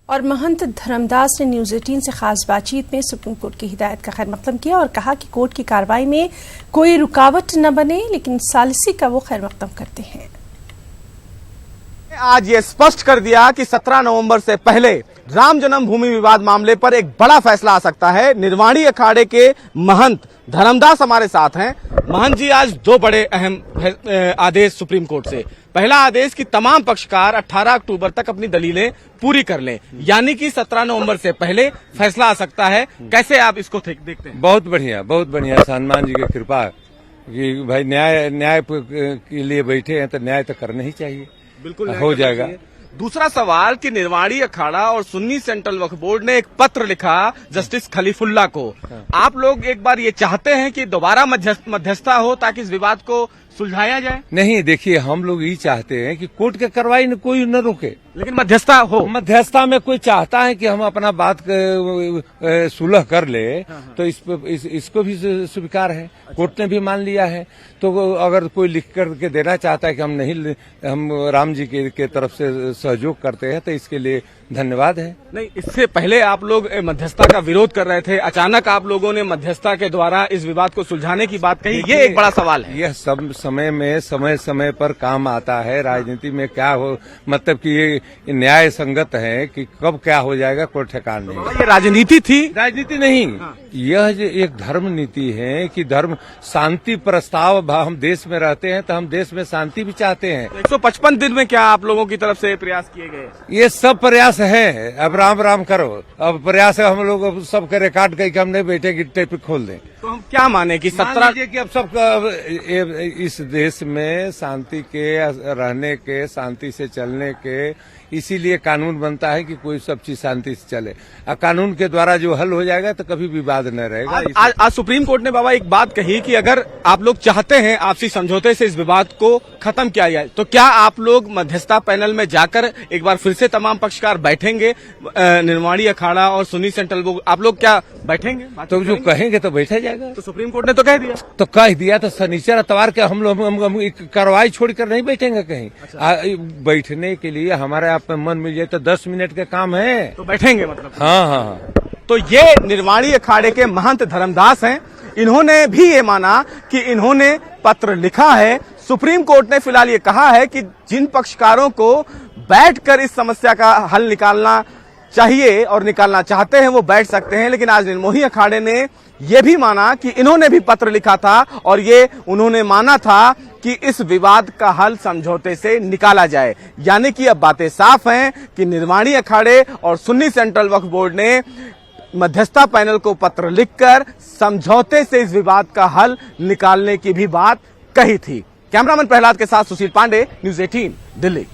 और महंत धर्मदास ने न्यूज़ 18 से खास बातचीत में सुप्रीम कोर्ट की हिदायत का खैर मकदम किया और कहा कि कोर्ट की कार्रवाई में कोई रुकावट न बने, लेकिन सालिसी का वो खैर मकदम करते हैं। आज ये स्पष्ट कर दिया कि 17 नवंबर से पहले राम जन्मभूमि विवाद मामले पर एक बड़ा फैसला आ सकता है। निर्वाणी अखाड़े के महंत धर्मदास हमारे साथ हैं। महंत जी, आज दो बड़े अहम आदेश सुप्रीम कोर्ट से। पहला आदेश कि तमाम पक्षकार 18 अक्टूबर तक अपनी दलीलें पूरी कर लें, यानी कि 17 नवंबर से पहले फैसला आ सकता है। कैसे आप इसको देखते हैं? बहुत बढ़िया, बहुत बढ़िया। हनुमान जी की कृपा कि भाई न्याय के लिए बैठे हैं तो न्याय तो करना ही चाहिए। बिल्कुल हो जाएगा। दूसरा सवाल कि निर्वाणी अखाड़ा और सुन्नी सेंट्रल वक्फ बोर्ड ने एक पत्र लिखा जस्टिस खलीफुल्ला को। आप लोग एक बार ये चाहते हैं कि दोबारा मध्यस्थता हो ताकि इस विवाद को सुलझाया जाए? नहीं, देखिए, हम लोग ये चाहते हैं कि कोर्ट की कार्रवाई कोई न रोके, लेकिन मध्यस्थता हो। मध्यस्थता में कोई चाहता है कि हम अपना बात सुलह कर ले तो इसको भी स्वीकार है। कोर्ट ने भी मान लिया है। तो अगर कोई लिख करके देना चाहता है कि हम राम जी के तरफ से सहयोग करते हैं तो इसके लिए धन्यवाद है। नहीं, इससे पहले आप लोग मध्यस्थता का विरोध कर रहे थे, अचानक आप लोगों ने मध्यस्थता के द्वारा इस विवाद को सुलझाने की बात कही। ये एक बड़ा सवाल है। यह सब समय पर काम आता है। राजनीति में क्या हो, मतलब कि ये न्याय संगत है कि कब क्या हो जाएगा कोई ठिकाना नहीं। ये राजनीति थी? राजनीति नहीं। यह एक धर्म नीति है कि धर्म शांति प्रस्ताव। हम देश में रहते हैं तो हम देश में शांति भी चाहते हैं। 155 दिन में क्या आप लोगों की तरफ से प्रयास किए गए? ये सब प्रयास है। अब राम राम करो। अब प्रयास है, हम लोग सब के रिकॉर्ड करके हम नहीं बैठे कि टेप खोल दें। तो हम क्या माने कि 17 कि अब सब इस देश में शांति के रहने के, शांति से चलने के, इसीलिए कानून बनता है कि कोई सब चीज शांति से चले। कानून के द्वारा जो हल हो जाएगा तो कभी विवाद न रहेगा। आज सुप्रीम कोर्ट ने बाबा एक बात कही कि अगर आप लोग चाहते हैं आपसी समझौते से इस विवाद को खत्म किया जाए तो क्या आप लोग मध्यस्थता पैनल में जाकर एक बार फिर से तमाम पक्षकार बैठेंगे? निर्वाणी अखाड़ा और सुन्नी सेंट्रल आप लोग क्या बैठेंगे? तो जो कहेंगे तो बैठा जाएगा। तो सुप्रीम कोर्ट ने तो कह दिया। तो कह दिया तो शनिचर इतवार के हम लोग कार्रवाई छोड़कर नहीं बैठेंगे कहीं। बैठने के लिए हमारे आप में मन मिल जाए तो 10 मिनट का काम है, तो बैठेंगे मतलब। हाँ। तो ये निर्वाणी अखाड़े के महंत धर्मदास हैं। इन्होंने भी ये माना कि इन्होंने पत्र लिखा है। सुप्रीम कोर्ट ने फिलहाल ये कहा है कि जिन पक्षकारों को बैठकर इस समस्या का हल निकालना चाहिए और निकालना चाहते हैं वो बैठ सकते हैं, लेकिन आज निर्मोही अखाड़े ने यह भी माना कि इन्होंने भी पत्र लिखा था और ये उन्होंने माना था कि इस विवाद का हल समझौते से निकाला जाए। यानी कि अब बातें साफ हैं कि निर्वाणी अखाड़े और सुन्नी सेंट्रल वक्फ बोर्ड ने मध्यस्थता पैनल को पत्र लिखकर समझौते से इस विवाद का हल निकालने की भी बात कही थी। कैमरामैन प्रहलाद के साथ सुशील पांडे, न्यूज़ 18 दिल्ली।